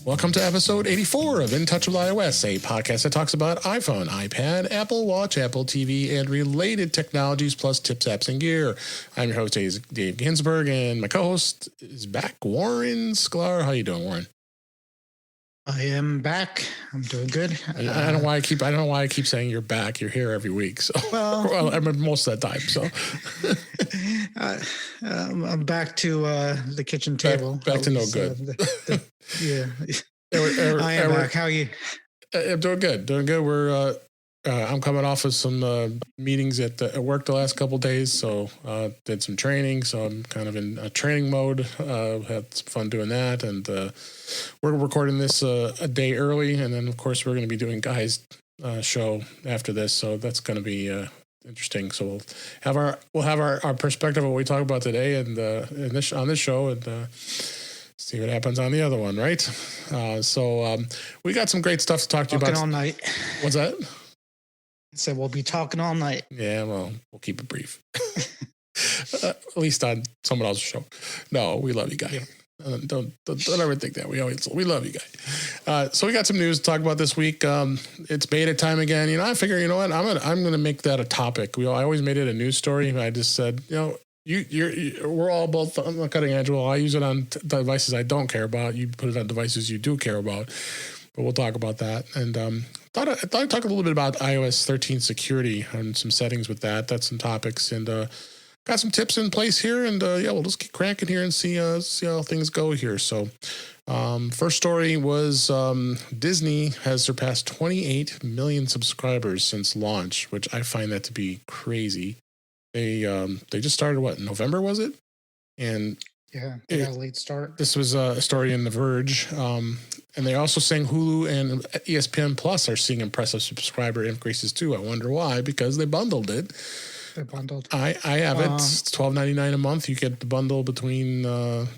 Welcome to episode 84 of In Touch with iOS, a podcast that talks about iPhone, iPad, Apple Watch, Apple TV, and related technologies, plus tips, apps, and gear. I'm your host, Dave Ginsburg, and my co-host is back, Warren Sklar. How you doing, Warren? I am back. I'm doing good. I don't know why I keep saying you're back. You're here every week, so well, I mean, most of the time. So I'm back to the kitchen table. Back to no good. Yeah, I am back. How are you? I'm doing good. We're I'm coming off of some meetings at work the last couple of days, so did some training. So I'm kind of in a training mode. Had some fun doing that, and we're recording this a day early, and then of course we're going to be doing Guy's show after this. So that's going to be interesting. So we'll have our perspective of what we talk about today, and on this show, and see what happens on the other one, right? So we got some great stuff to talk to you about all night. What's that? So we'll be talking all night. Yeah, well, we'll keep it brief. At least on someone else's show. No, we love you, Guy. Yeah. Don't ever think that. We love you, Guy. So we got some news to talk about this week. It's beta time again. I figure, I'm gonna make that a topic. I always made it a news story. I just said, we're all both on the cutting edge. Well, I use it on devices I don't care about. You put it on devices you do care about. But we'll talk about that. And I thought I'd talk a little bit about iOS 13 security and some settings with that. That's some topics, and got some tips in place here. And we'll just keep cranking here and see how things go here. So first story was Disney has surpassed 28 million subscribers since launch, which I find that to be crazy. They just started, November was it? And yeah, they got a late start. This was a story in The Verge. And they're also saying Hulu and ESPN Plus are seeing impressive subscriber increases too. I wonder why, because they bundled it. They're bundled. I have it. It's $12.99 a month. You get the bundle between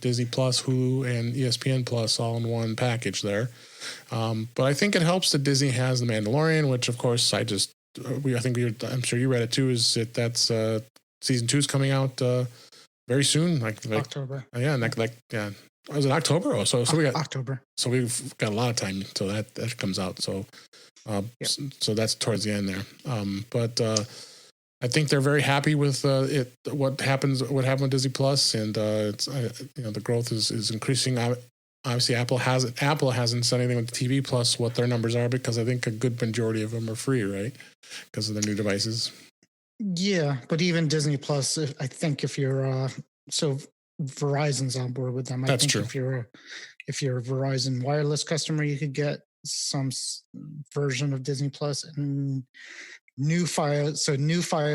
Disney Plus, Hulu, and ESPN Plus all in one package there. But I think it helps that Disney has The Mandalorian, which of course I'm sure you read it too. That's season 2 is coming out very soon, like October. Yeah. Was it October? So we got October. So we've got a lot of time until that comes out. So, so that's towards the end there. But I think they're very happy with what happened with Disney Plus, and it's the growth is increasing. Obviously, Apple hasn't said anything with the TV Plus what their numbers are, because I think a good majority of them are free, right? Because of their new devices. Yeah, but even Disney Plus, I think if you're Verizon's on board with them. That's true. If you're a Verizon wireless customer, you could get some version of Disney Plus, and new Fire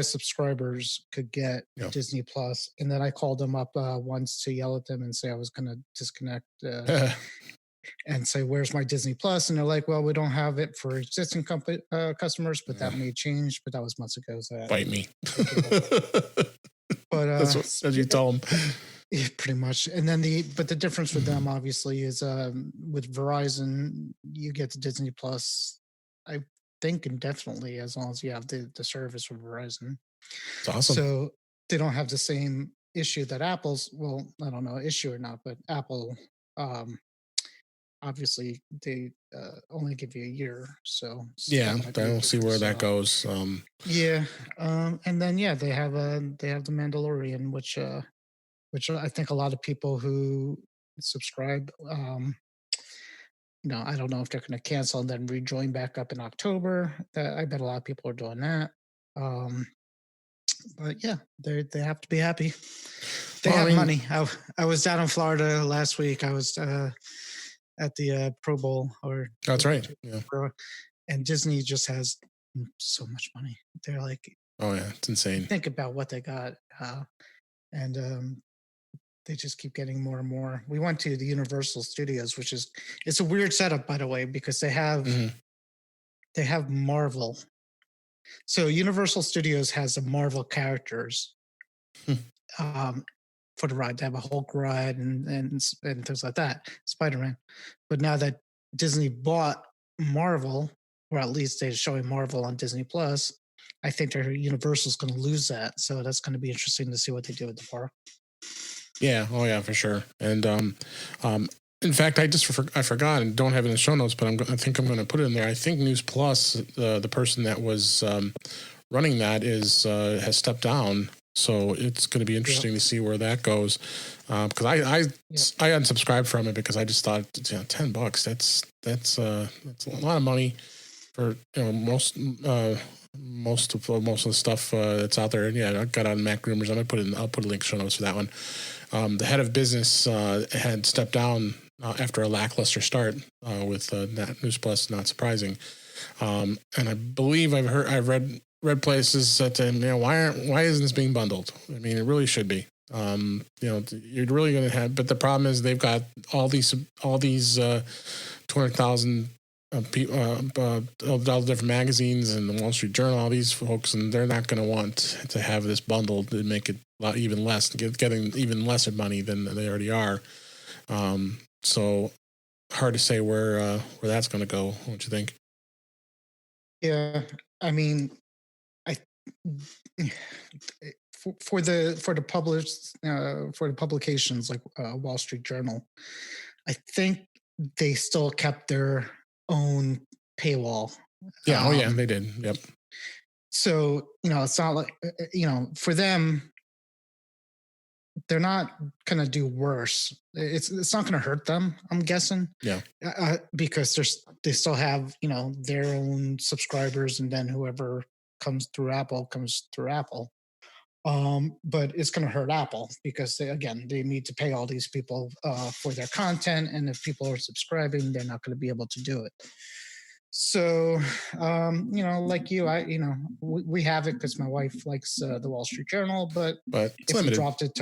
subscribers could get Disney Plus. And then I called them up once to yell at them and say I was going to disconnect and say, "Where's my Disney Plus?" And they're like, "Well, we don't have it for existing customers, but that may change." But that was months ago. So bite me. But that's what you tell them. Yeah, pretty much. And then the difference with them obviously is with Verizon, you get the Disney Plus, I think indefinitely, as long as you have the service from Verizon. It's awesome. So they don't have the same issue that Apple's, well, I don't know, issue or not, but Apple, obviously they only give you a year. So yeah, we'll see where that goes. And then they have the Mandalorian, which I think a lot of people who subscribe, I don't know if they're going to cancel and then rejoin back up in October. I bet a lot of people are doing that. But yeah, they have to be happy. They have money. I was down in Florida last week. I was at the Pro Bowl. That's right. Yeah. And Disney just has so much money. They're like, oh yeah, it's insane. Think about what they got, and they just keep getting more and more. We went to the Universal Studios, it's a weird setup, by the way, because they have Marvel. So Universal Studios has the Marvel characters for the ride. They have a Hulk ride and things like that, Spider-Man. But now that Disney bought Marvel, or at least they're showing Marvel on Disney Plus, I think their Universal's going to lose that. So that's going to be interesting to see what they do with the park. Yeah. Oh, yeah, for sure. And In fact, I forgot and don't have it in the show notes, but I think I'm going to put it in there. I think News Plus, the person that was running that has stepped down, so it's going to be interesting to see where that goes. Because I unsubscribed from it because I just thought, $10 that's a lot of money for most of the stuff that's out there. And yeah, I got on Mac Rumors. I'll put a link show notes for that one. The head of business had stepped down after a lackluster start with News Plus. Not surprising, and I believe I've read places that why isn't this being bundled? I mean, it really should be. You're really going to have, but the problem is they've got all these 200,000 people, all the different magazines and the Wall Street Journal, all these folks, and they're not going to want to have this bundled to make it even less, getting even lesser money than they already are. So hard to say where that's going to go. What you think? Yeah, I mean, for the publications like Wall Street Journal, I think they still kept their own paywall. Yeah, they did. Yep. So it's not like for them, they're not gonna do worse. It's not gonna hurt them, I'm guessing. Yeah. Because they still have their own subscribers, and then whoever comes through Apple. But it's going to hurt Apple because they need to pay all these people for their content, and if people are subscribing, they're not going to be able to do it. So, like you, we have it because my wife likes the Wall Street Journal, but it's limited.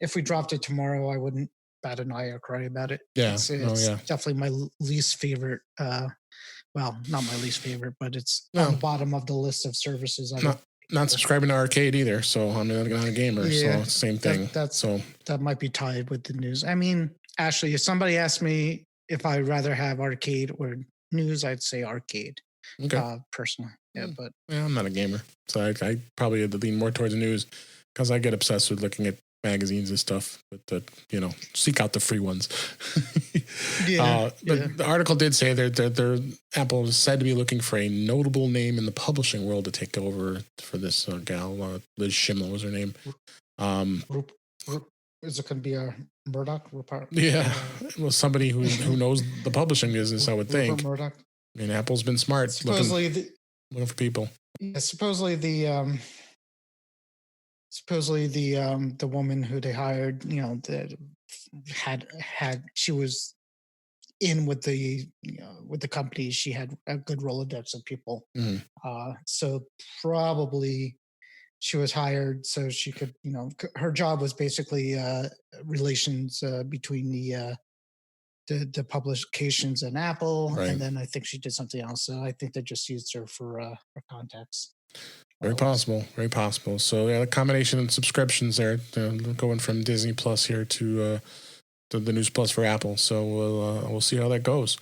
If we dropped it tomorrow, I wouldn't bat an eye or cry about it. Yeah, it's definitely my least favorite. Well, not my least favorite, but it's on the bottom of the list of services. Not subscribing to Arcade either, so I'm not a gamer, so it's the same thing. That might be tied with the news. I mean, Ashley, if somebody asked me if I'd rather have Arcade or news, I'd say Arcade. Okay. Personally, but I'm not a gamer, so I probably would lean more towards the news because I get obsessed with looking at magazines and stuff, but seek out the free ones. But the article did say that Apple is said to be looking for a notable name in the publishing world to take over for this gal, Liz Schimel was her name. Is it going to be a Murdoch? Well, somebody who knows the publishing business, I would think. Murdoch. I mean, Apple's been smart looking for people. Yeah, supposedly the woman who they hired, that she was in with the company. She had a good Rolodex of people. So probably she was hired so she could, her job was basically relations between the publications and Apple, right. And then I think she did something else. So I think they just used her for contacts. Very possible. So the combination of subscriptions there, going from Disney Plus here to the News Plus for Apple. So we'll see how that goes.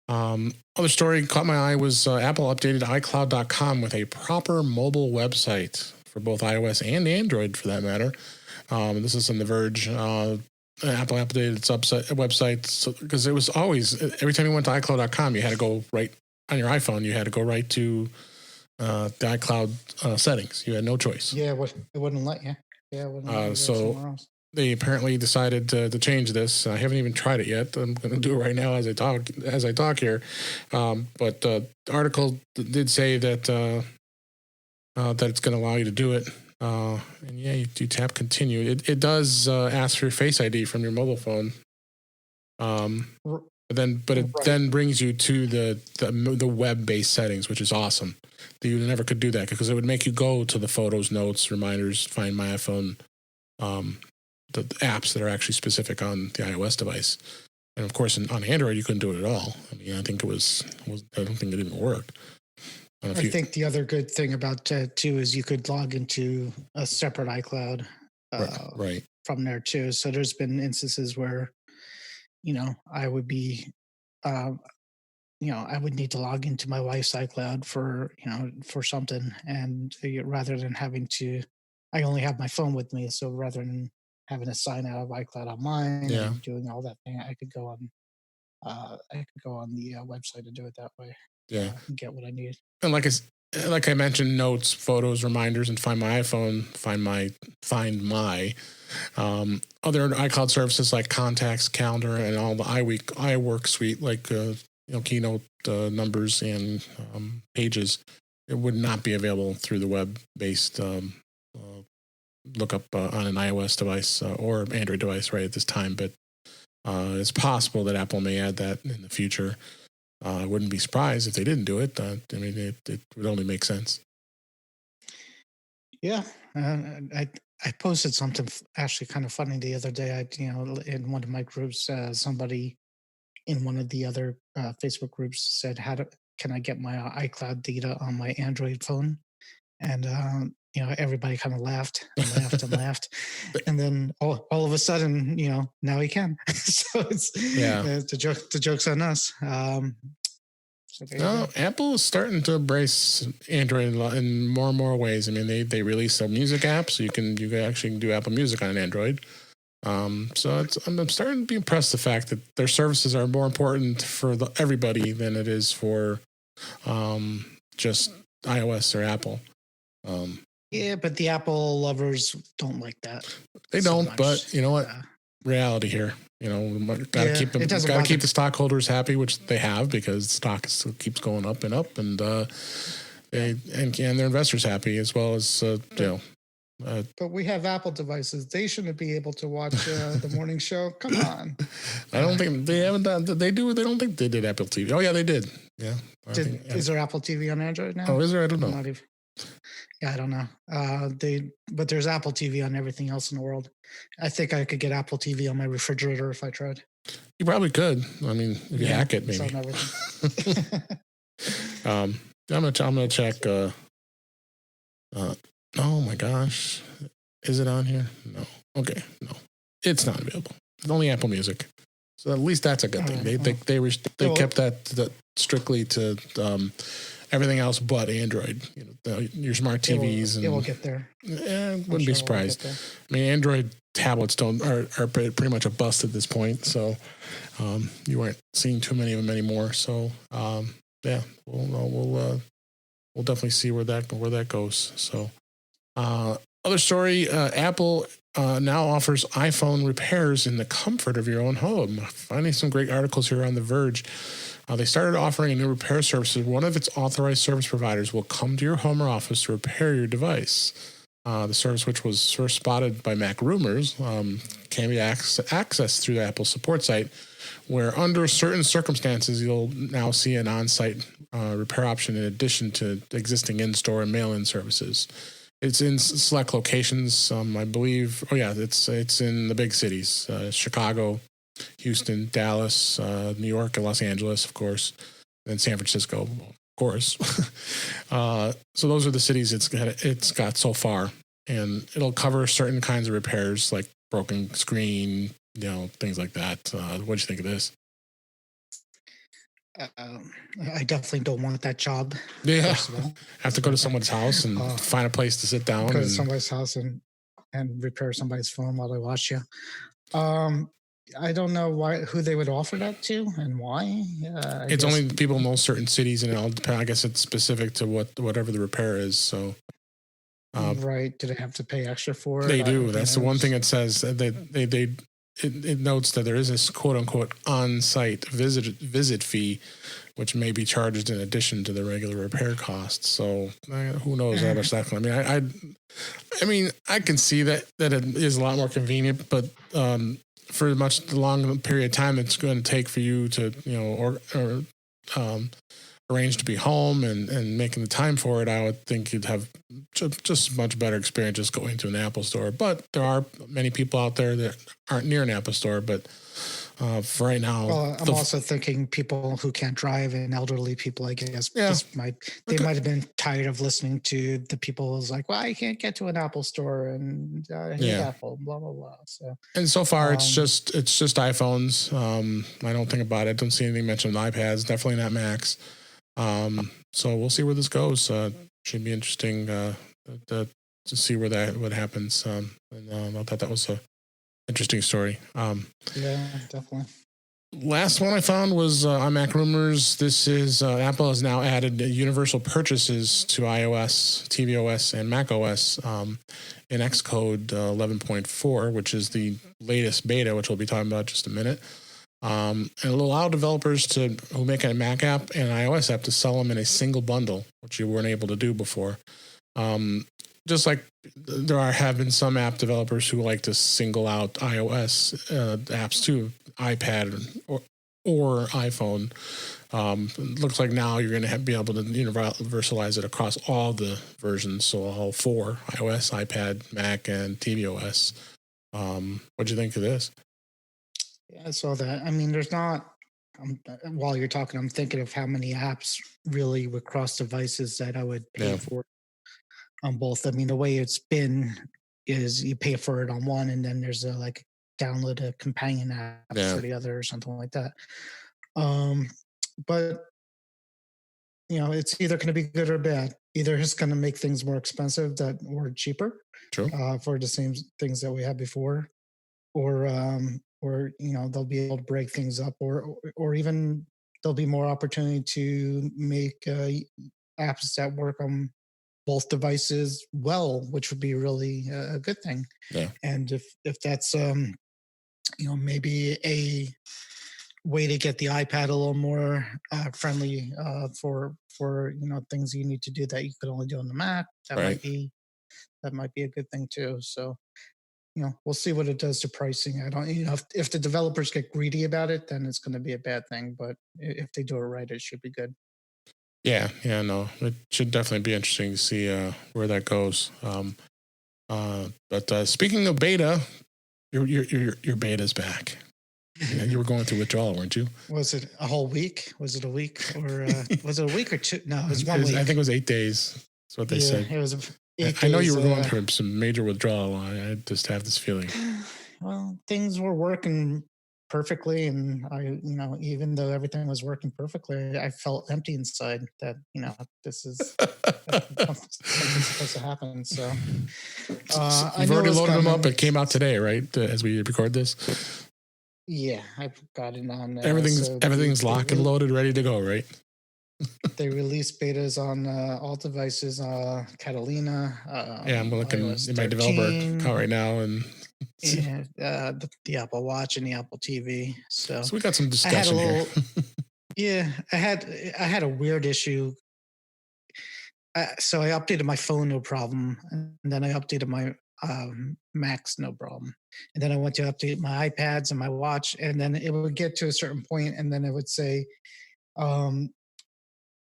Other story caught my eye was Apple updated iCloud.com with a proper mobile website for both iOS and Android, for that matter. This is on The Verge. Apple updated its website because it was always, every time you went to iCloud.com, you had to go right on your iPhone. You had to go right to the iCloud settings. You had no choice. Yeah, it wouldn't let you. Yeah, it wouldn't let you so they apparently decided to change this. I haven't even tried it yet. I'm going to do it right now as I talk here. But the article did say that it's going to allow you to do it. And you tap continue. It does ask for your Face ID from your mobile phone. But it then brings you to the web-based settings, which is awesome. You never could do that because it would make you go to the photos, notes, reminders, Find My iPhone, the apps that are actually specific on the iOS device. And of course, on Android, you couldn't do it at all. I mean, I think I don't think it even worked. I think the other good thing about too is you could log into a separate iCloud right from there too. So there's been instances where, I would be, I would need to log into my wife's iCloud for something, and rather than having to, I only have my phone with me, so rather than having to sign out of iCloud online Yeah. and doing all that thing. I could go on the website and do it that way. Yeah. And get what I need. And like I mentioned, notes, photos, reminders, and Find My iPhone, Find My other iCloud services like Contacts, Calendar, and all the iWork suite, like Keynote, Numbers, and Pages. It would not be available through the web-based lookup on an iOS device or Android device right at this time. But it's possible that Apple may add that in the future. I wouldn't be surprised if they didn't do it. I mean, it would only make sense. Yeah, I posted something actually kind of funny the other day. In one of my groups, somebody in one of the other Facebook groups said, can I get my iCloud data on my Android phone?" And everybody kind of laughed and laughed and laughed, and then all of a sudden, now he can. So the joke's on us. No, Apple is starting to embrace Android in more and more ways. I mean, they released a music app, so you can actually do Apple Music on an Android. So I'm starting to be impressed the fact that their services are more important for everybody than it is for just iOS or Apple. Yeah, but the Apple lovers don't like that. They don't, but you know what? Reality here. Gotta keep the stockholders happy, which they have, because stock still keeps going up and up, and their investors happy as well as but we have Apple devices. They shouldn't be able to watch the morning show. Come on. I don't think they haven't done. They do. They don't think they did Apple TV. Oh yeah, they did. Yeah. Is there Apple TV on Android now? Oh, is there? I don't know. I don't know. But there's Apple TV on everything else in the world. I think I could get Apple TV on my refrigerator if I tried. You probably could. I mean, if you hack it, maybe. I'm gonna check. Oh my gosh, is it on here? No. Okay, no, it's not available. It's only Apple Music. So at least that's a good thing. They kept that strictly to everything else but Android. Your smart TVs. It will get there. Yeah, wouldn't be surprised. I mean, Android tablets are pretty much a bust at this point. So you aren't seeing too many of them anymore. So yeah, we'll definitely see where that goes. So other story: Apple now offers iPhone repairs in the comfort of your own home. Finding some great articles here on The Verge. They started offering a new repair service. One of its authorized service providers will come to your home or office to repair your device. The service, which was first spotted by Mac Rumors, can be accessed through the Apple support site, where under certain circumstances, you'll now see an on-site repair option in addition to existing in-store and mail-in services. It's in select locations, I believe. Oh yeah, it's in the big cities, Chicago, Houston, Dallas, New York, and Los Angeles, of course, and San Francisco, of course. So those are the cities it's got so far, and it'll cover certain kinds of repairs like broken screen, things like that. What do you think of this? I definitely don't want that job. Yeah, have to go to someone's house and find a place to sit down. Go to somebody's house and repair somebody's phone while they watch you. I don't know who they would offer that to and why. It's only people in those certain cities, and it'll depend. I guess it's specific to whatever the repair is. So, right? Do they have to pay extra for it? They do. That's the one thing it says. It notes that there is this quote unquote on-site visit fee, which may be charged in addition to the regular repair costs. So who knows how much that's going to be. I mean, I can see that it is a lot more convenient, but for a much long period of time it's going to take for you to arrange to be home and making the time for it, I would think you'd have just much better experience just going to an Apple store. But there are many people out there that aren't near an Apple store. But for right now, well, I'm also thinking people who can't drive and elderly people, I guess, might have been tired of listening to the people who's like, well, I can't get to an Apple store and Apple, blah blah blah. So far, it's just iPhones. I don't think about it. Don't see anything mentioned on iPads. Definitely not Macs. So we'll see where this goes. Should be interesting to see what happens. And I thought that was Interesting story. Yeah, definitely. Last one I found was on Mac Rumors. This is Apple has now added universal purchases to iOS, tvOS, and macOS in Xcode 11.4, which is the latest beta, which we'll be talking about in just a minute. And it'll allow developers who make a Mac app and an iOS app to sell them in a single bundle, which you weren't able to do before. Just like have been some app developers who like to single out iOS apps too, iPad or iPhone. It looks like now you're going to be able to universalize it across all the versions, so all four: iOS, iPad, Mac, and tvOS. What do you think of this? Yeah, I saw that. I mean, there's not. While you're talking, I'm thinking of how many apps really with cross devices that I would pay for on both. I mean, the way it's been is you pay for it on one, and then there's download a companion app for the other or something like that. But it's either going to be good or bad. Either it's going to make things more expensive or cheaper for the same things that we had before, or they'll be able to break things up, or even there'll be more opportunity to make apps that work on both devices well, which would be really a good thing. Yeah. And if that's maybe a way to get the iPad a little more friendly for things you need to do that you could only do on the Mac, that might be a good thing too. So we'll see what it does to pricing. I don't, if the developers get greedy about it, then it's going to be a bad thing. But if they do it right, it should be good. Yeah, no, it should definitely be interesting to see where that goes. But speaking of beta, your beta's back. Yeah, you were going through withdrawal, weren't you? Was it a whole week? Was it a week, or was it a week or two? No, it was 1 week. I think it was 8 days. That's what they said. It was. I know you were going through some major withdrawal. I just have this feeling. Well, things were working perfectly, and I, even though everything was working perfectly, I felt empty inside. That this is something supposed to happen. So you've already loaded them up. It came out today, right? As we record this. Yeah, I've got it on. Everything's locked and loaded, ready to go, right? They released betas on all devices. Catalina. I'm looking in my developer account right now, and the Apple Watch and the Apple TV. So we got some discussion here. Yeah, I had a weird issue. So I updated my phone, no problem, and then I updated my Macs, no problem. And then I went to update my iPads and my watch, and then it would get to a certain point, and then it would say,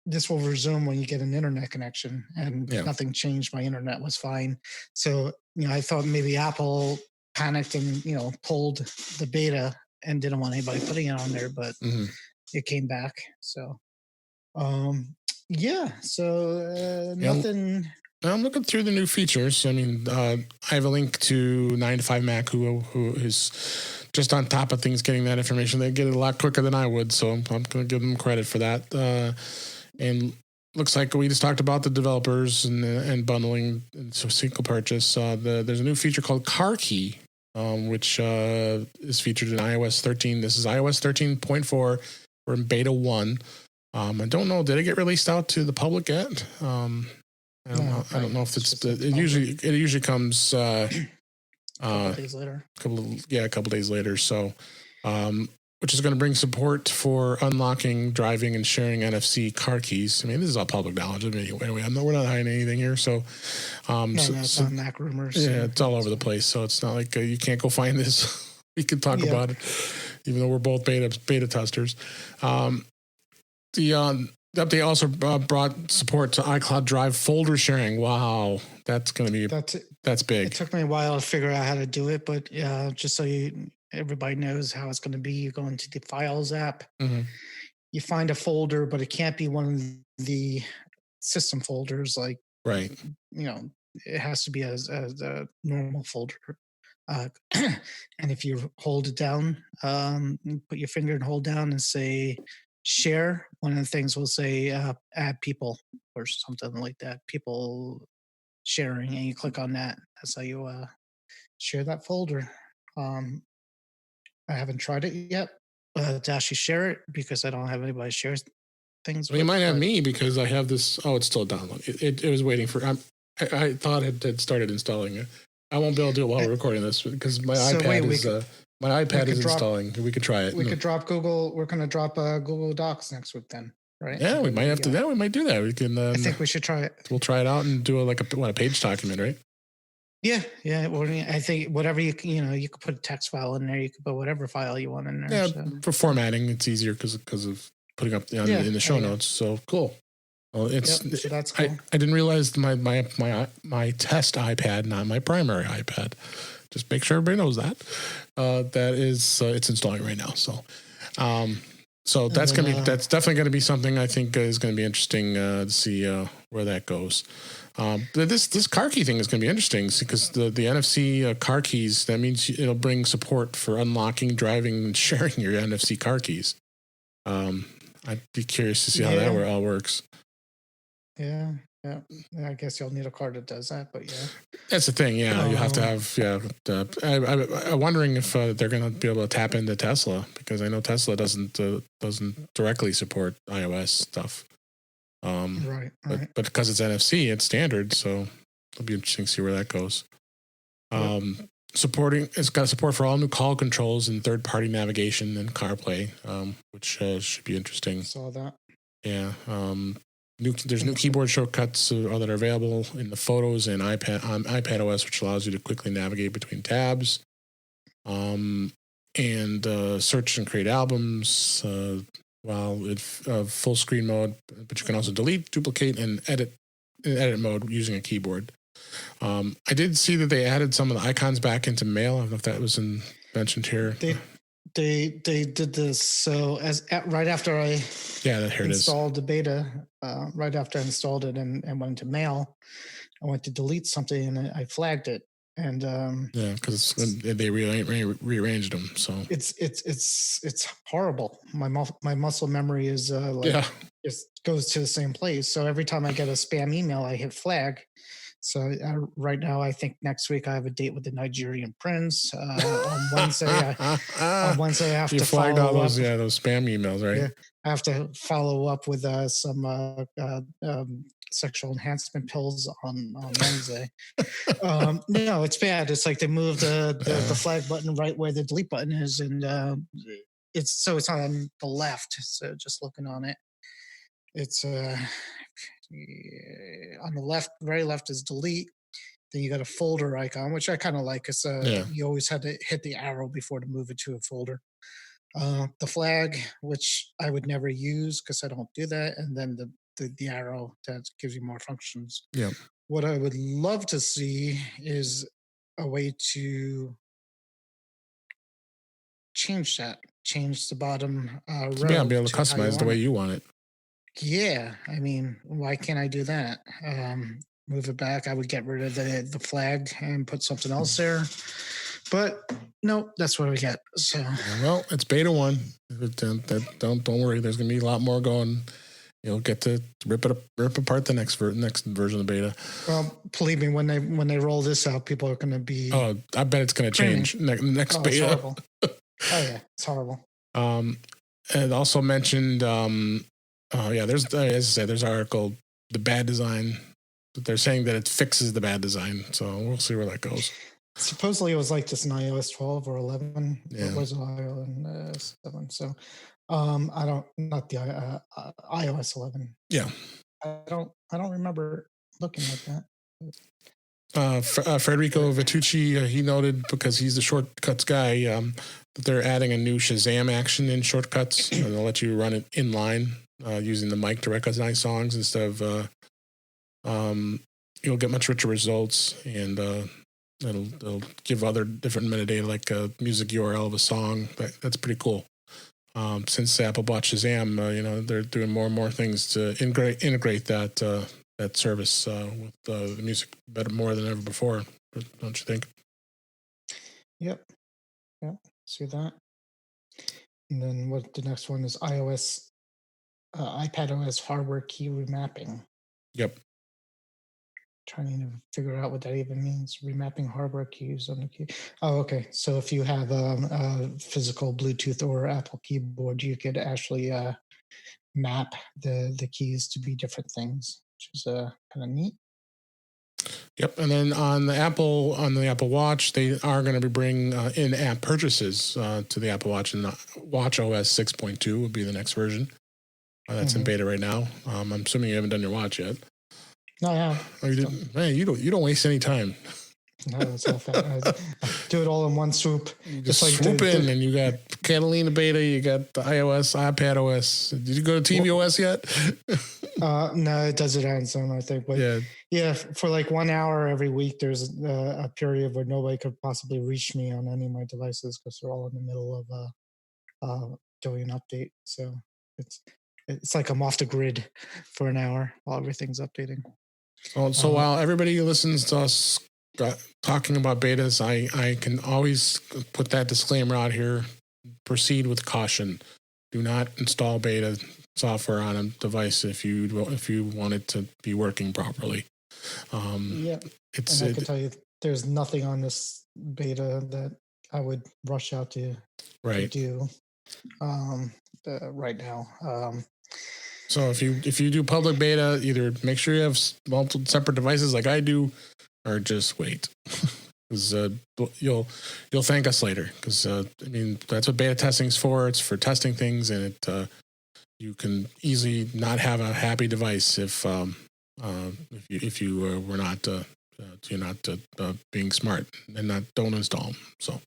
this will resume when you get an internet connection, and nothing changed. My internet was fine. So, I thought maybe Apple panicked and, pulled the beta and didn't want anybody putting it on there, but it came back. So, nothing. I'm looking through the new features. I mean, I have a link to 9to5Mac, who is just on top of things, getting that information. They get it a lot quicker than I would, so I'm going to give them credit for that. And looks like we just talked about the developers and bundling, so single purchase. There's a new feature called Car Key, which is featured in iOS 13. This is iOS 13.4. We're in beta 1. I don't know. Did it get released out to the public yet? I don't know if it's it usually comes a couple days later. A couple days later. So, which is going to bring support for unlocking, driving, and sharing NFC car keys. I mean, this is all public knowledge anyway. We're not hiding anything here. So, it's on Mac Rumors. Yeah, it's all over the place. So it's not like you can't go find this. We can talk about it, even though we're both beta testers. The update also brought support to iCloud Drive folder sharing. Wow, that's going to be that's big. It took me a while to figure out how to do it, but just so everybody knows how it's going to be, you go into the Files app, you find a folder, but it can't be one of the system folders. It has to be as a normal folder. And if you hold it down, put your finger and hold down and say share, one of the things will say add people or something like that, people sharing, and you click on that. That's how you share that folder. Um, I haven't tried it yet to actually share it because I don't have anybody to share things Well, you with. might have But me because I have this. Oh, it's still downloading. It was waiting for. I thought it had started installing it. I won't be able to do it while we're recording this because my so iPad wait, is installing. We could try it. we could drop Google. We're going to drop Google Docs next week then, right? Yeah, we might have to. Yeah, we might do that. We can. I think we should try it. We'll try it out and do a page document, right? Yeah. Well, I think whatever you could put a text file in there. You could put whatever file you want in there. Yeah, so. for formatting, it's easier because of putting up in the show notes. So cool. Well, so that's cool. I didn't realize my test iPad, not my primary iPad. Just make sure everybody knows that. That is, it's installing right now. So that's definitely gonna be something I think is gonna be interesting to see where that goes. This car key thing is gonna be interesting because the NFC car keys, that means it'll bring support for unlocking, driving, and sharing your NFC car keys. I'd be curious to see how that all works. Yeah. I guess you'll need a car that does that, but yeah. That's the thing. Yeah, you have to have. Yeah, I'm wondering if they're going to be able to tap into Tesla because I know Tesla doesn't directly support iOS stuff. Right. But because it's NFC, it's standard, so it'll be interesting to see where that goes. It's got support for all new call controls and third-party navigation and CarPlay, which should be interesting. Saw that. Yeah. There's new keyboard shortcuts that are available in the Photos and iPadOS, which allows you to quickly navigate between tabs, and search and create albums while full screen mode. But you can also delete, duplicate, and edit in edit mode using a keyboard. I did see that they added some of the icons back into Mail. I don't know if that was mentioned here. They did this so right after I installed the beta, right after I installed it and went into Mail, I went to delete something and I flagged it, and because they rearranged them, so it's horrible. My muscle memory is just goes to the same place. So every time I get a spam email, I hit flag. So right now, I think next week I have a date with the Nigerian prince. On Wednesday, I have to flag all those spam emails, right? Yeah, I have to follow up with some sexual enhancement pills on Wednesday. No, it's bad. It's like they moved the flag button right where the delete button is, and it's on the left. So just looking on it, it's on the left, very left is delete. Then you got a folder icon, which I kind of like because you always had to hit the arrow before to move it to a folder. The flag, which I would never use because I don't do that, and then the arrow that gives you more functions. Yeah. What I would love to see is a way to change the bottom row. Yeah, be able to customize the way you want it. Yeah, I mean, why can't I do that? Move it back. I would get rid of the flag and put something else there. But no, that's what we get. So well, it's beta 1. Don't worry. There's going to be a lot more going. You'll get to rip apart the next version of the beta. Well, believe me, when they roll this out, people are going to be. Oh, I bet it's going to change next beta. It's horrible. Yeah, it's horrible. And also mentioned. There's as I said, there's an article, the bad design. They're saying that it fixes the bad design, so we'll see where that goes. Supposedly it was like this in iOS 12 or 11. Yeah. It was iOS 7. So not the iOS 11. Yeah. I don't remember looking like that. Federico Vitucci, he noted, because he's the shortcuts guy, that they're adding a new Shazam action in shortcuts. They'll let you run it in line using the mic to recognize songs instead of you'll get much richer results, and it'll give other different metadata like a music URL of a song. That's pretty cool. Since Apple bought Shazam, they're doing more and more things to integrate that service with the music more than ever before. Don't you think? Yep. See that. And then what the next one is iPadOS hardware key remapping. Yep. trying to figure out what that even means. Remapping hardware keys on the key. Oh, okay. So if you have a physical Bluetooth or Apple keyboard, you could actually map the keys to be different things, which is kind of neat. Yep, and then on the Apple Watch, they are going to be bringing in-app purchases to the Apple Watch, and watchOS 6.2 will be the next version. That's in beta right now. I'm assuming you haven't done your watch yet. No, I have. Oh, you didn't? Man, you don't waste any time. No, it's all fat. I do it all in one swoop. You just like swoop in, and you got Catalina beta, you got the iOS, iPadOS. Did you go to tvOS yet? No, it does it on some, I think. But yeah, for like 1 hour every week, there's a period where nobody could possibly reach me on any of my devices because they're all in the middle of doing an update. So it's like I'm off the grid for an hour while everything's updating. So while everybody listens to us talking about betas, I can always put that disclaimer out here. Proceed with caution. Do not install beta software on a device if you want it to be working properly. I can tell you, there's nothing on this beta that I would rush out to do right now. So if you do public beta, either make sure you have multiple separate devices like I do, or just wait, because you'll thank us later. Because that's what beta testing is for. It's for testing things, and you can easily not have a happy device if you were not you're not being smart and don't install them. So,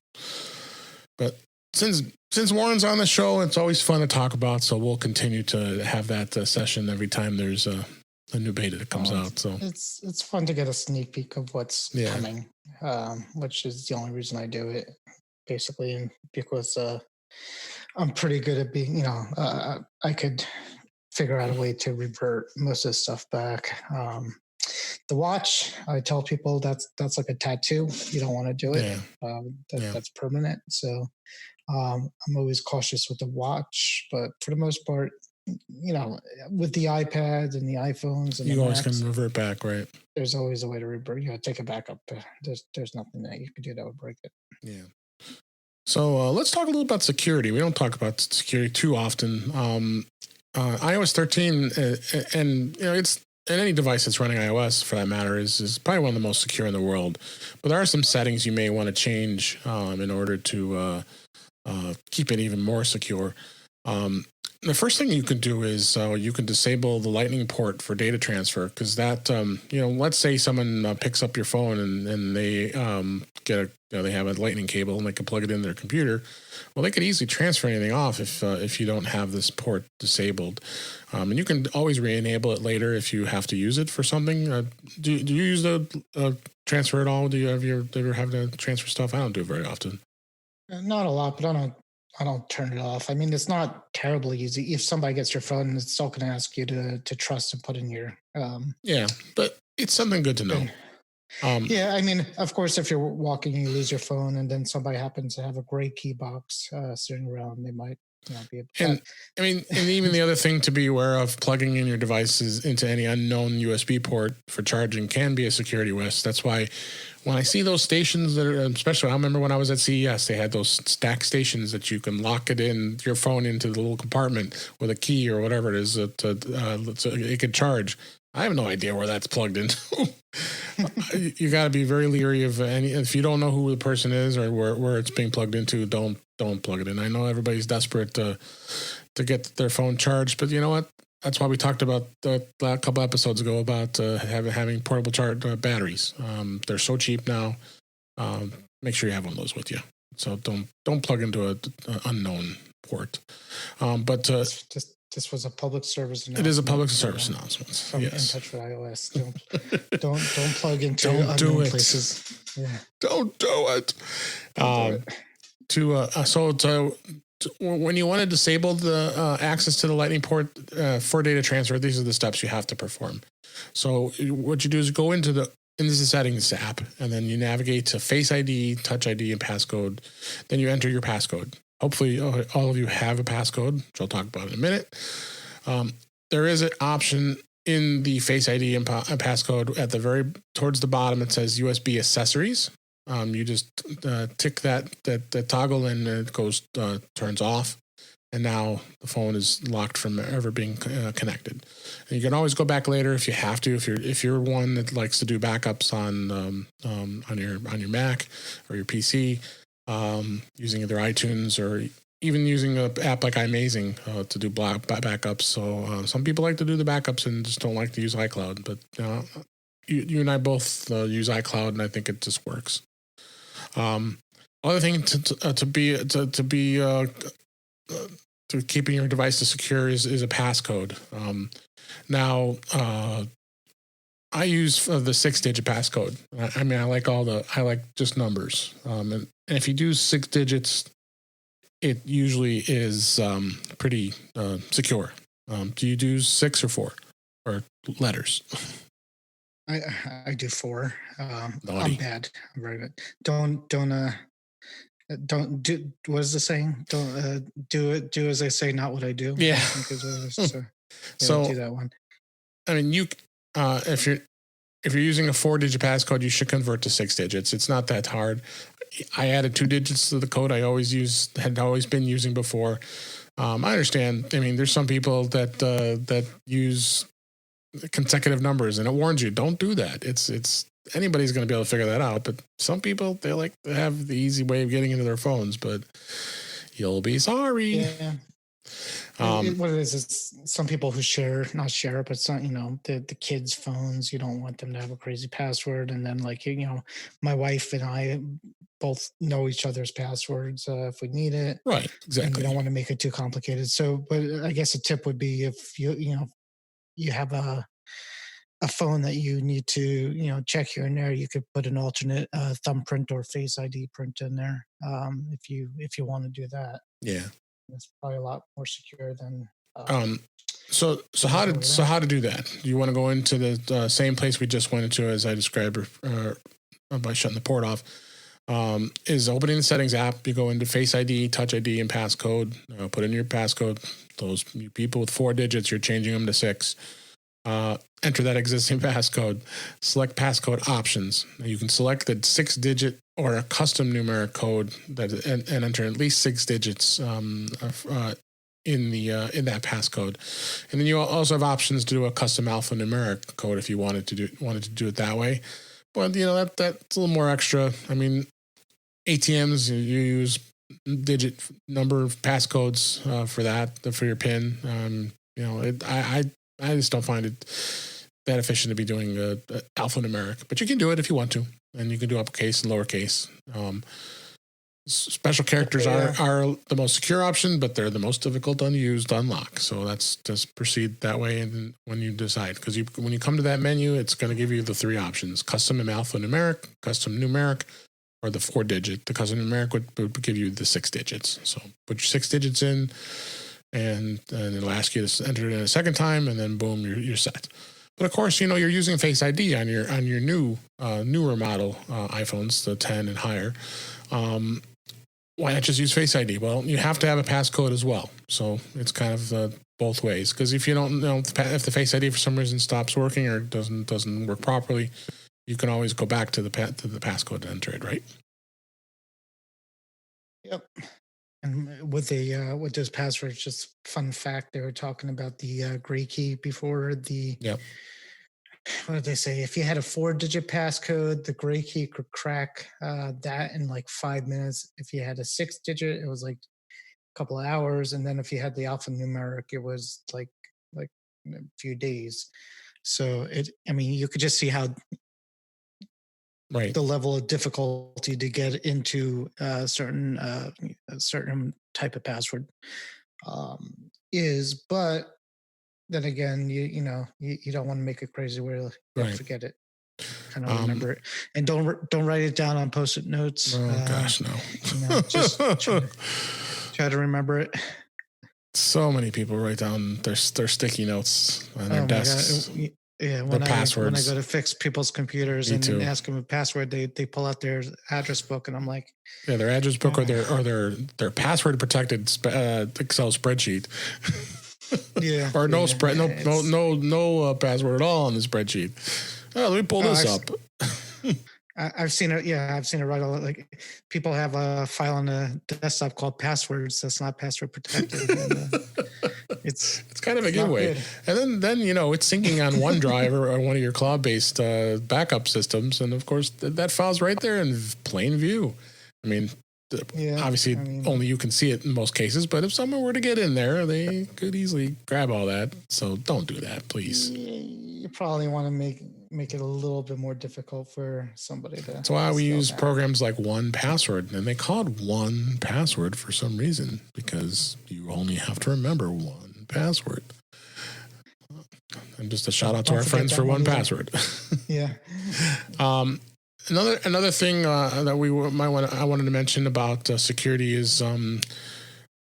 but since Warren's on the show, it's always fun to talk about. So we'll continue to have that session every time there's a new beta that comes out. So it's fun to get a sneak peek of what's coming, which is the only reason I do it, basically, and because I'm pretty good at being, I could figure out a way to revert most of the stuff back. The watch, I tell people that's like a tattoo. You don't want to do it. That's permanent. So I'm always cautious with the watch, but for the most part, with the iPads and the iPhones and you the always Macs, can revert back, right? There's always a way to revert. Take a backup. There's nothing that you can do that would break it. Yeah. So let's talk a little about security. We don't talk about security too often. iOS 13, and it's and any device that's running iOS for that matter is probably one of the most secure in the world. But there are some settings you may want to change in order to keep it even more secure. The first thing you can do is you can disable the Lightning port for data transfer, because that let's say someone picks up your phone and they they have a Lightning cable and they can plug it in their computer. Well, they could easily transfer anything off if you don't have this port disabled, and you can always re-enable it later if you have to use it for something. Do you use the transfer at all? Do you ever have to transfer stuff? I don't do it very often. Not a lot, but I don't turn it off. I mean, it's not terribly easy. If somebody gets your phone, it's still going to ask you to trust and put in your. But it's something good to know. I mean, of course, if you're walking and you lose your phone, and then somebody happens to have a gray key box sitting around, they might be. And even the other thing to be aware of: plugging in your devices into any unknown USB port for charging can be a security risk. That's why when I see those stations that are, especially I remember when I was at CES, they had those stack stations that you can lock it in your phone into the little compartment with a key or whatever it is so it could charge. I have no idea where that's plugged into. You got to be very leery of any. If you don't know who the person is or where it's being plugged into, don't plug it in. I know everybody's desperate to get their phone charged, but you know what? That's why we talked about a couple episodes ago about having portable batteries. They're so cheap now. Make sure you have one of those with you. So don't plug into an unknown port. But this was a public service announcement. It is a public service announcement. Yes. In touch with iOS. Don't plug into unknown places. Yeah. Don't do it. When you want to disable the access to the Lightning port for data transfer, these are the steps you have to perform. So what you do is go into the settings app, and then you navigate to Face ID, Touch ID, and passcode. Then you enter your passcode. Hopefully all of you have a passcode, which I'll talk about in a minute. There is an option in the Face ID and passcode at the towards the bottom, it says USB accessories. You just tick that toggle and it turns off. And now the phone is locked from ever being connected. And you can always go back later if you have to. If you're one that likes to do backups on your Mac or your PC, using either iTunes or even using an app like iMazing to do backups. So some people like to do the backups and just don't like to use iCloud. But you and I both use iCloud, and I think it just works. Other thing to keeping your devices secure is a passcode. Now, I use the 6-digit passcode. I mean, I like just numbers. And if you do 6 digits, it usually is pretty secure. Do you do 6 or 4 or letters? I do 4. I'm bad. I'm very bad. Don't do. What is the saying? Don't do as I say, not what I do. Yeah. I think so do that one. I mean, if you're using a 4-digit passcode, you should convert to 6 digits. It's not that hard. I added 2 digits to the code I had always been using before. I understand. I mean, there's some people that use consecutive numbers, and it warns you, don't do that. It's anybody's going to be able to figure that out, but some people, they like to have the easy way of getting into their phones, but you'll be sorry. Yeah. What it is some people who not share, but some, the kids' phones, you don't want them to have a crazy password. And then my wife and I both know each other's passwords if we need it. Right. Exactly. And you don't want to make it too complicated. So, but I guess a tip would be if you have a phone that you need to, check here and there, you could put an alternate thumbprint or Face ID print in there if you want to do that. Yeah. It's probably a lot more secure than. So how to do that? You want to go into the same place we just went into as I described by shutting the port off. Is opening the settings app. You go into Face ID, Touch ID, and passcode. Put in your passcode. Those people with 4 digits, you're changing them to 6. Enter that existing passcode. Select passcode options. You can select the 6-digit or a custom numeric code and enter at least 6 digits in that passcode. And then you also have options to do a custom alphanumeric code if you wanted to do it that way. But that's a little more extra. I mean, ATMs, you use digit number of passcodes for your PIN. I just don't find it that efficient to be doing alphanumeric, but you can do it if you want to, and you can do uppercase and lowercase. Special characters are the most secure option, but they're the most difficult to unlock. So that's just proceed that way, and when you decide, because when you come to that menu, it's going to give you the 3 options: custom and alphanumeric, custom numeric, or the 4-digit. The custom numeric would give you the 6 digits. So put your 6 digits in, and it'll ask you to enter it in a second time, and then boom, you're set. But of course, you're using Face ID on your newer model iPhones, the 10 and higher. Why not just use Face ID? Well, you have to have a passcode as well. So it's kind of both ways. Because if you don't know if the Face ID for some reason stops working or doesn't work properly, you can always go back to the passcode and enter it, right? Yep. And with those passwords, just fun fact, they were talking about the gray key before the. Yep. What did they say? If you had a 4-digit passcode, the gray key could crack that in like 5 minutes. If you had a 6-digit, it was like a couple of hours, and then if you had the alphanumeric, it was like a few days. So you could just see how. Right. The level of difficulty to get into a certain type of password is, but then again, you don't want to make it crazy where you forget it. Kind of remember it, and don't write it down on Post-it notes. Oh gosh, no! Just try to remember it. So many people write down their sticky notes on their desks. Yeah, when I go to fix people's computers and ask them a password, they pull out their address book, and I'm like, their address book or their password protected Excel spreadsheet. Yeah. Or no password at all on the spreadsheet. Oh, let me pull this up. I've seen it. Yeah, I've seen it right. Like people have a file on the desktop called passwords that's not password protected. And, it's kind of a giveaway. And then it's syncing on OneDrive or one of your cloud-based backup systems, and of course that file's right there in plain view. I mean, obviously only you can see it in most cases, but if someone were to get in there, they could easily grab all that. So don't do that, please. You probably want to make it a little bit more difficult for somebody to. That's why we use programs like 1Password, and they call it 1Password for some reason, because you only have to remember 1Password. And just a shout out to our friends for 1Password. Yeah. Another thing that I wanted to mention about security is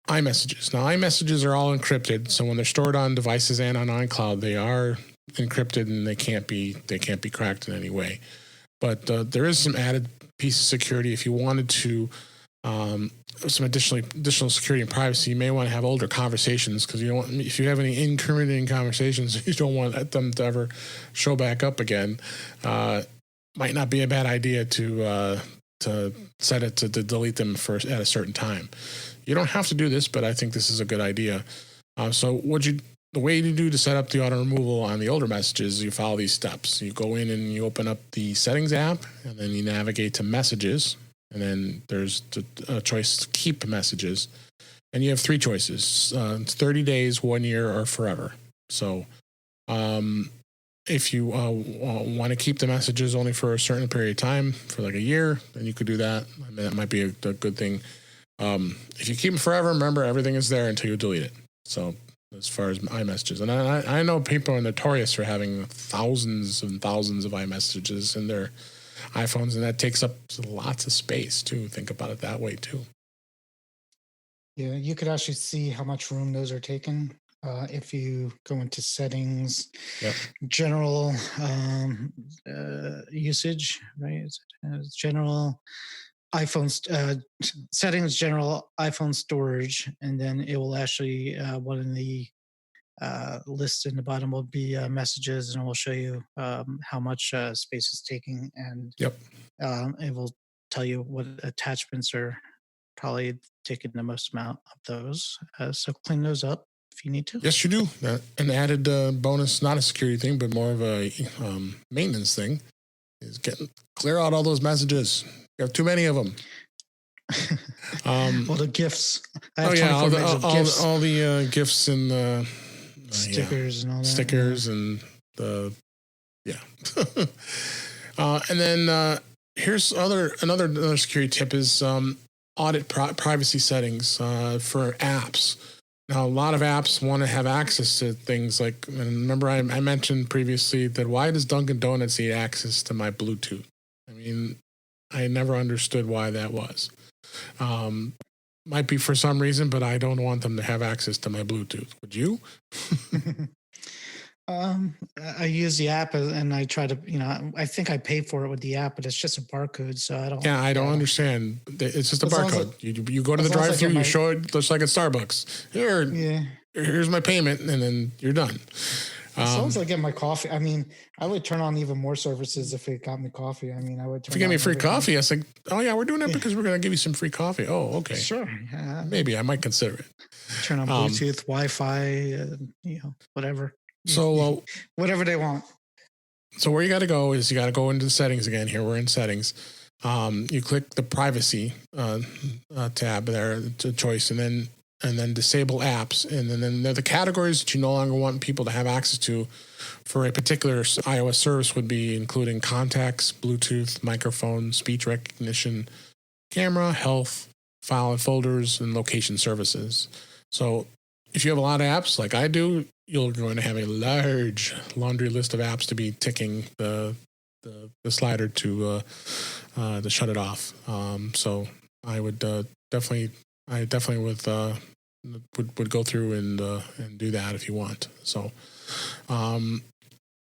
iMessages. Now, iMessages are all encrypted, so when they're stored on devices and on iCloud, they are encrypted and they can't be cracked in any way. But there is some added piece of security if you wanted to. Some additional security and privacy. You may want to have older conversations, because if you have any incriminating conversations, you don't want them to ever show back up again. Might not be a bad idea to set it to delete them at a certain time. You don't have to do this, but I think this is a good idea. So the way you do to set up the auto removal on the older messages, you follow these steps. You go in and you open up the settings app, and then you navigate to messages. And then there's a choice to keep messages. And you have three choices. It's 30 days, 1 year, or forever. So if you want to keep the messages only for a certain period of time, for like a year, then you could do that. I mean, that might be a good thing. If you keep them forever, remember, everything is there until you delete it. So as far as iMessages. And I know people are notorious for having thousands and thousands of iMessages in their iPhones, and that takes up lots of space too. Think about it that way too. Yeah, you could actually see how much room those are taking if you go into settings, general usage, right? General iPhone settings, general iPhone storage, and then it will actually one of the list in the bottom will be messages, and it will show you how much space it's taking, and it will tell you what attachments are probably taking the most amount of those. So clean those up if you need to. Yes, you do. An added bonus, not a security thing, but more of a maintenance thing, is clear out all those messages. You have too many of them. Well, the GIFs. All the GIFs and the stickers and all that. Stickers and the and then here's another security tip is audit privacy settings for apps. Now, a lot of apps want to have access to things like, and remember I mentioned previously that why does Dunkin' Donuts need access to my Bluetooth? I mean, I never understood why that was. Might be for some reason, but I don't want them to have access to my Bluetooth. Would you? I use the app and I try to, I think I pay for it with the app, but it's just a barcode, so I don't. Yeah, I don't understand. It's just a barcode. You go to the drive-thru, you show it just like at Starbucks. Here's my payment, and then you're done. As long as I get my coffee, I mean, I would turn on even more services if it got me coffee. I mean, I would. If you give me free coffee, I was like, oh yeah, we're doing it because we're going to give you some free coffee. Oh, okay. Sure. Maybe I might consider it. Turn on Bluetooth, Wi-Fi, whatever. So whatever they want. So where you got to go is you got to go into the settings again. Here we're in settings. You click the privacy tab there, to choice, and then disable apps, and then they're the categories that you no longer want people to have access to for a particular iOS service would be including contacts, Bluetooth, microphone, speech recognition, camera, health, file and folders, and location services. So if you have a lot of apps like I do, you're going to have a large laundry list of apps to be ticking the slider to shut it off. So I would definitely would go through and do that if you want. So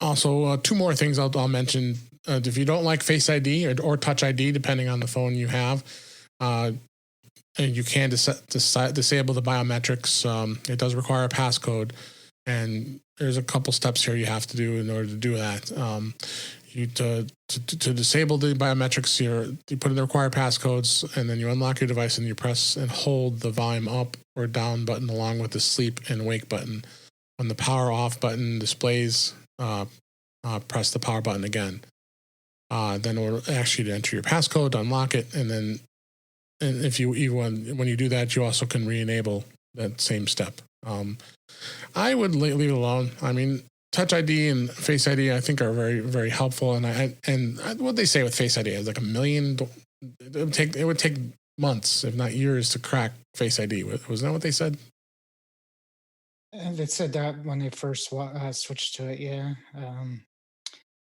also two more things I'll mention. If you don't like Face ID or Touch ID, depending on the phone you have, and you can disable the biometrics. It does require a passcode, and there's a couple steps here you have to do in order to do that. To disable the biometrics, you put in the required passcodes, and then you unlock your device, and you press and hold the volume up or down button along with the sleep and wake button. When the power off button displays, press the power button again. Then it will ask you to enter your passcode to unlock it, and if when you do that, you also can re-enable that same step. I would leave it alone. I mean, Touch ID and Face ID, I think, are very, very helpful. And what they say with Face ID is like 1 million. It would take months, if not years, to crack Face ID. Wasn't that what they said? And they said that when they first switched to it, yeah.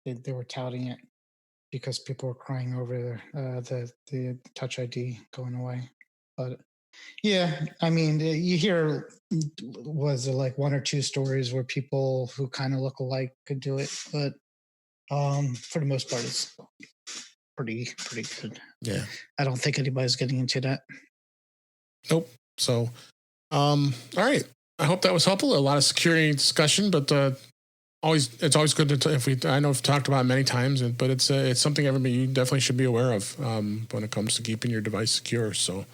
They were touting it because people were crying over the Touch ID going away. But yeah, I mean, you hear, was it like 1 or 2 stories where people who kind of look alike could do it, but for the most part, it's pretty good. Yeah, I don't think anybody's getting into that. Nope. So, all right. I hope that was helpful. A lot of security discussion, but it's always good to I know we've talked about it many times, but it's something you definitely should be aware of when it comes to keeping your device secure. So,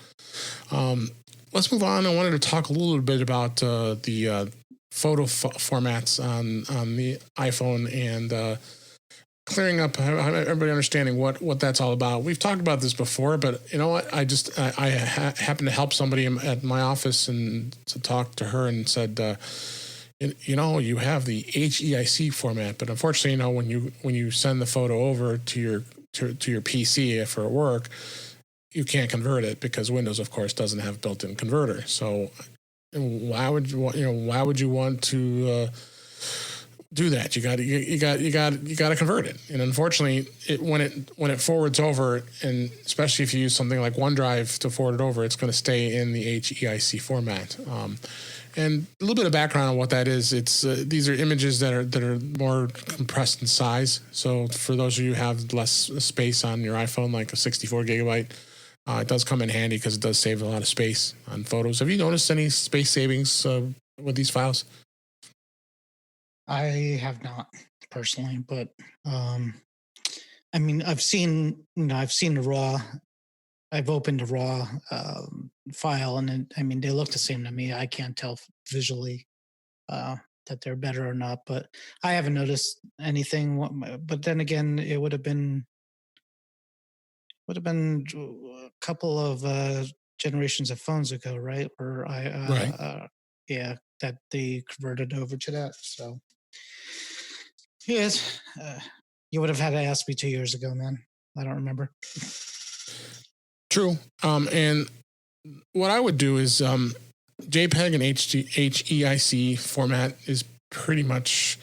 let's move on. I wanted to talk a little bit about the photo formats on the iPhone and clearing up everybody understanding what that's all about. We've talked about this before, but you know what? I happened to help somebody at my office and to talk to her and said, you have the HEIC format, but unfortunately, when you send the photo over to your PC for work, you can't convert it because Windows, of course, doesn't have built-in converter. So why would you want to do that? You got to convert it. And unfortunately, when it forwards over, and especially if you use something like OneDrive to forward it over, it's going to stay in the HEIC format. And a little bit of background on what that is. It's these are images that are more compressed in size. So for those of you who have less space on your iPhone, like a 64 gigabyte, it does come in handy because it does save a lot of space on photos. Have you noticed any space savings with these files? I have not personally, but I mean, I've seen the raw. I've opened the raw file, and they look the same to me. I can't tell visually that they're better or not, but I haven't noticed anything. But then again, it would have been a couple of generations of phones ago, right? Where that they converted over to that. So yes, you would have had to ask me 2 years ago, man. I don't remember. True. And what I would do is JPEG and HEIC format is pretty much,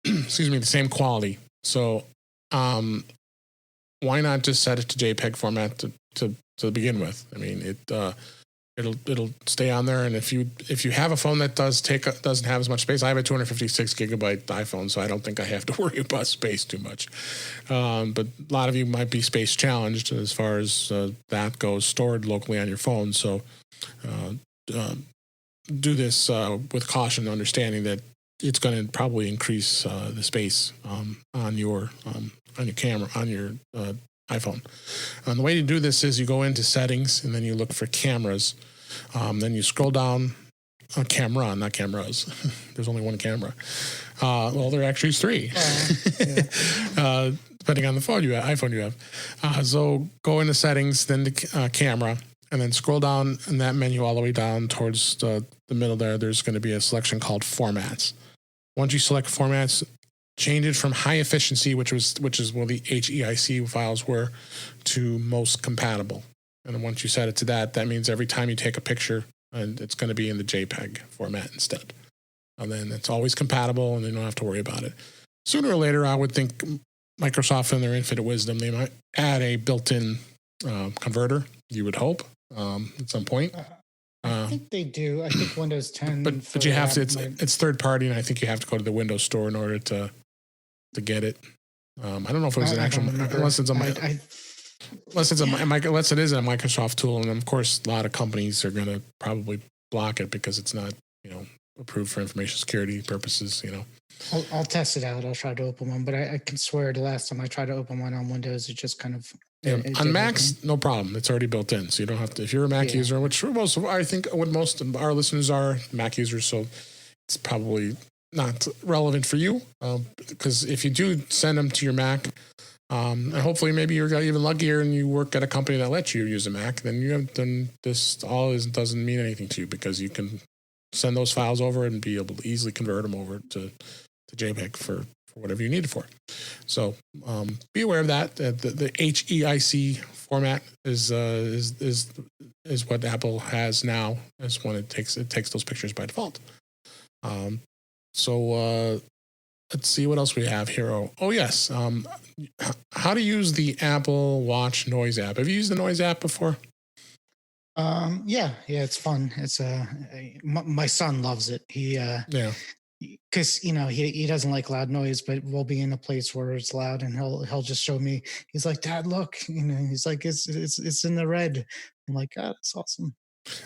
the same quality. So why not just set it to JPEG format to begin with? I mean, it'll stay on there. And if you have a phone that doesn't have as much space, I have a 256 gigabyte iPhone, so I don't think I have to worry about space too much. But a lot of you might be space challenged as far as that goes, stored locally on your phone. So do this with caution, understanding that it's going to probably increase the space on your camera, on your iPhone. And the way to do this is you go into settings and then you look for cameras. Then you scroll down camera, not cameras. There's only one camera. Well, there actually is 3. Depending on the iPhone you have. So go into settings, then the camera, and then scroll down in that menu all the way down towards the middle there. There's going to be a selection called formats. Once you select formats, change it from high efficiency, which is where the HEIC files were, to most compatible. And then once you set it to that means every time you take a picture, and it's going to be in the JPEG format instead. And then it's always compatible, and you don't have to worry about it. Sooner or later, I would think Microsoft, in their infinite wisdom, they might add a built-in converter. You would hope at some point. I think they do. I think Windows 10. But you have to. It's third party, and I think you have to go to the Windows Store in order to get it. I don't know if it was an actual, unless it's on my. unless it is a Microsoft tool, and of course, a lot of companies are going to probably block it because it's not, approved for information security purposes. I'll test it out. I'll try to open one, but I can swear the last time I tried to open one on Windows, it just kind of on Macs, no problem. It's already built in, so you don't have to. If you're a Mac user, which I think what most of our listeners are Mac users, so it's probably not relevant for you because if you do send them to your Mac. And hopefully maybe you're even luckier and you work at a company that lets you use a Mac, then this doesn't mean anything to you because you can send those files over and be able to easily convert them over to JPEG for whatever you need it for. So be aware of that. The HEIC format is what Apple has now. Is when it takes those pictures by default. Let's see what else we have here. Oh yes. How to use the Apple Watch Noise app. Have you used the Noise app before? Yeah, it's fun. It's my son loves it. Because he doesn't like loud noise, but we'll be in a place where it's loud, and he'll just show me. He's like, "Dad, look!" He's like, "It's in the red." I'm like, "God, that's awesome."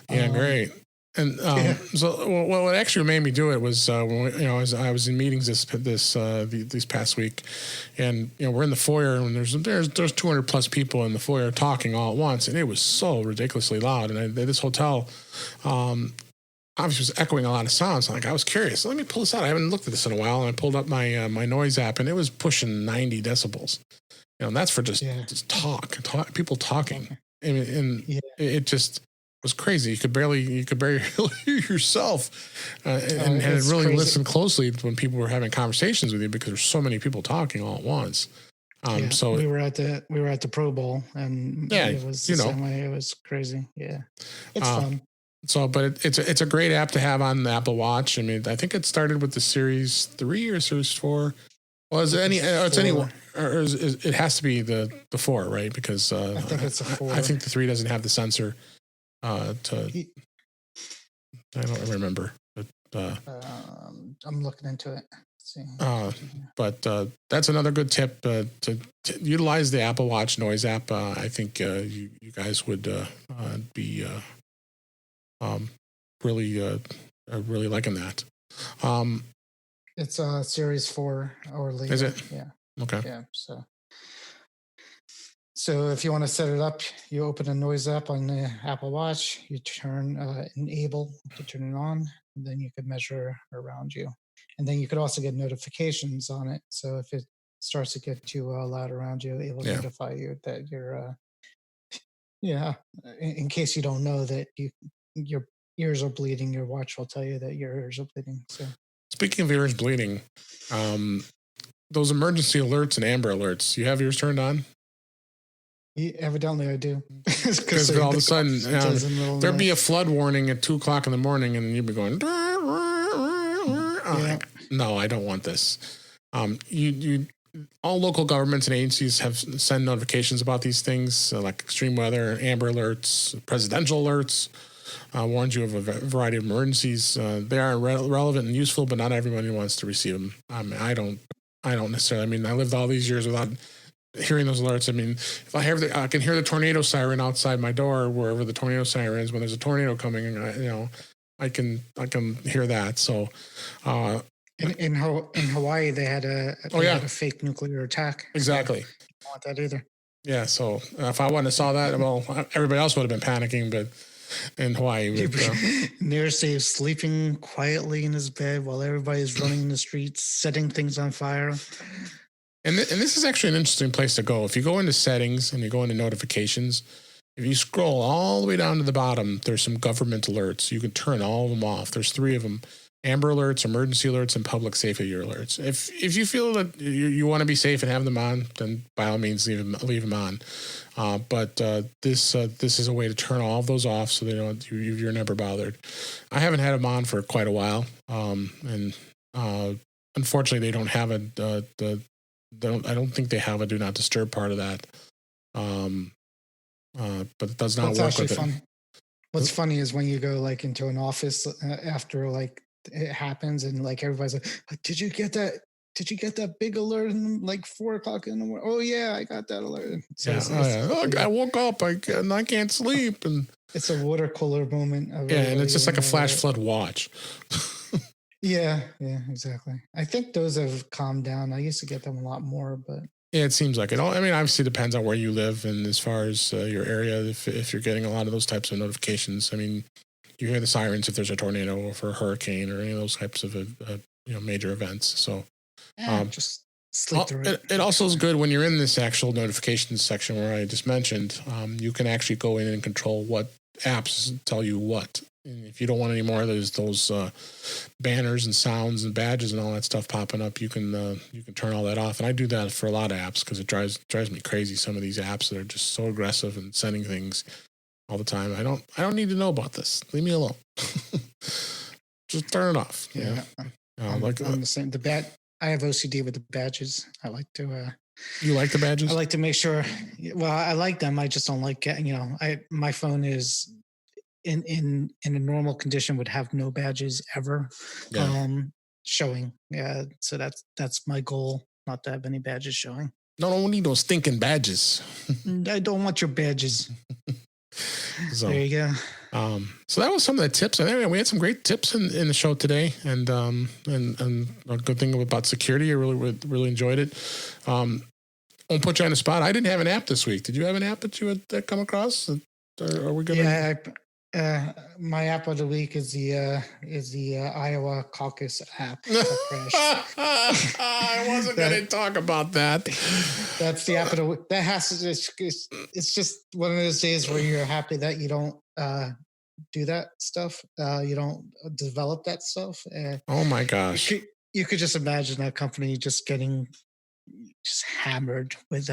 Yeah, great. And so what actually made me do it was when I was in meetings this past week, and we're in the foyer and there's 200 plus people in the foyer talking all at once, and it was so ridiculously loud. And this hotel obviously was echoing a lot of sounds. So I was curious. Let me pull this out. I haven't looked at this in a while, and I pulled up my my Noise app, and it was pushing 90 decibels. And that's for just talk, people talking. And it just was crazy. You could barely hear yourself, and really crazy. Listen closely when people were having conversations with you because there's so many people talking all at once. So we were at the Pro Bowl, and it was the same way. It was crazy. Yeah, it's fun. So, but it's a great app to have on the Apple Watch. I mean, I think it started with the Series 3 or Series 4. Well, is it any? It's any, or it has to be the 4, right? Because I think it's a 4. I think the 3 doesn't have the sensor. I don't remember, but I'm looking into it. Let's see. But that's another good tip to utilize the Apple Watch Noise app. I think you guys would be really liking that. It's Series 4 or later. Is it? Yeah. Okay. Yeah. So if you want to set it up, you open a Noise app on the Apple Watch, you turn enable to turn it on, and then you can measure around you. And then you could also get notifications on it. So if it starts to get too loud around you, it will notify you that you're, in case you don't know that your ears are bleeding, your watch will tell you that your ears are bleeding. So speaking of ears bleeding, those emergency alerts and Amber Alerts, you have yours turned on? Evidently I do. Because all of a sudden there'd be a flood warning at 2:00 in the morning, and you'd be going, no, I don't want this. All local governments and agencies have send notifications about these things, like extreme weather, Amber Alerts, presidential alerts, warns you of a variety of emergencies. They are relevant and useful, but not everybody wants to receive them. I don't necessarily. I mean, I lived all these years without hearing those alerts. I mean, if I can hear the tornado siren outside my door, wherever the tornado siren is, when there's a tornado coming, and I can hear that. So, in Hawaii, they had a fake nuclear attack. Exactly. So I don't want that either. Yeah. So if I wouldn't have saw that, well, everybody else would have been panicking, but in Hawaii, Nearsafe sleeping quietly in his bed while everybody's running in the streets, setting things on fire. And this is actually an interesting place to go. If you go into settings and you go into notifications, if you scroll all the way down to the bottom, there's some government alerts. You can turn all of them off. There's 3 of them: Amber Alerts, emergency alerts, and public safety alerts. If you feel that you want to be safe and have them on, then by all means leave them on. But this is a way to turn all of those off so you're never bothered. I haven't had them on for quite a while, and unfortunately they don't have I don't think they have a do not disturb part of that. But it does not work with it. What's funny is when you go like into an office after like it happens, and like everybody's like, "Did you get that? did you get that big alert in like 4:00 in the morning? Oh yeah, I got that alert. So I woke up. I can't sleep, and it's a water cooler moment. And it's just like a flash flood watch. Yeah, exactly. I think those have calmed down. I used to get them a lot more, but yeah, it seems like it. I mean, obviously, it depends on where you live and as far as your area. If you're getting a lot of those types of notifications, I mean, you hear the sirens if there's a tornado or for a hurricane or any of those types of major events. So just sleep through it. It also is good when you're in this actual notifications section where I just mentioned. You can actually go in and control what apps tell you what. And if you don't want any more of those banners and sounds and badges and all that stuff popping up, you can turn all that off. And I do that for a lot of apps because it drives me crazy. Some of these apps that are just so aggressive and sending things all the time. I don't need to know about this. Leave me alone. Just turn it off. Yeah, I'm the same. I have OCD with the badges. I like to. You like the badges? I like to make sure. Well, I like them. I just don't like getting. My phone is in a normal condition would have no badges ever showing. Yeah, so that's my goal, not to have any badges showing. No, don't need those stinking badges. I don't want your badges. So there you go. So that was some of the tips. And anyway, we had some great tips in the show today, and a good thing about security. I really enjoyed it. I'll put you on the spot. I didn't have an app this week. Did you have an app that you had come across? Are we gonna? Yeah, my app of the week is the Iowa caucus app. I wasn't going to talk about that. That's the app of the week. That has to. It's just one of those days where you're happy that you don't do that stuff. You don't develop that stuff. Oh my gosh! You could just imagine that company just getting hammered with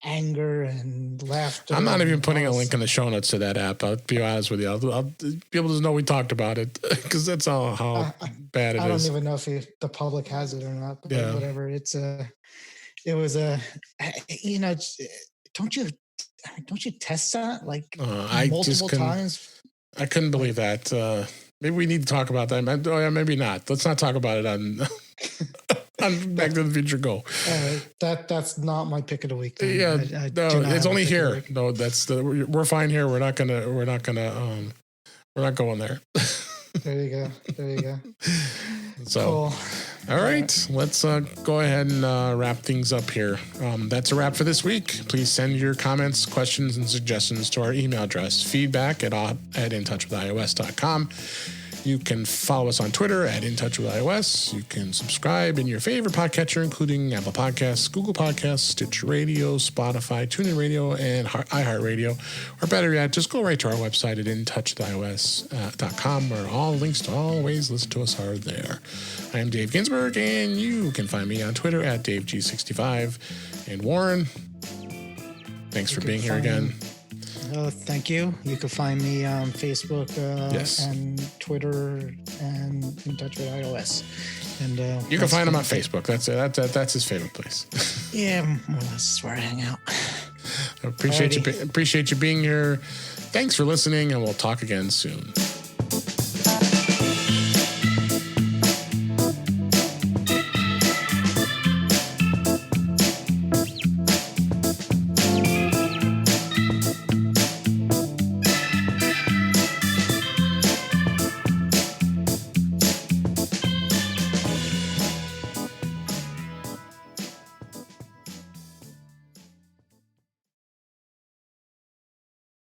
anger and laughter. I'm not even putting a link in the show notes to that app. I'll be honest with you. I'll be able to know we talked about it because that's how bad it is. I don't even know if the public has it or not. But whatever. Don't you test that like multiple times? I couldn't believe that. Maybe we need to talk about that. Maybe not. Let's not talk about it on Back to the Future Go. That's not my pick of the week. Then. Yeah, no, it's only here. No, we're fine here. We're not going there. There you go. So, cool. All right, let's go ahead and wrap things up here. That's a wrap for this week. Please send your comments, questions, and suggestions to our email address, feedback@intouchwithios.com. You can follow us on Twitter @InTouchWithIOS. You can subscribe in your favorite podcatcher, including Apple Podcasts, Google Podcasts, Stitcher Radio, Spotify, TuneIn Radio, and iHeartRadio. Or better yet, just go right to our website at InTouchWithIOS.com, where all links to all ways listen to us are there. I am Dave Ginsburg, and you can find me on Twitter @DaveG65. And Warren, thanks for being here again. Thank you. You can find me on Facebook and Twitter and In Touch with iOS. And you can find him on Facebook. That's his favorite place. Yeah, well, that's where I hang out. Appreciate you being here. Thanks for listening, and we'll talk again soon.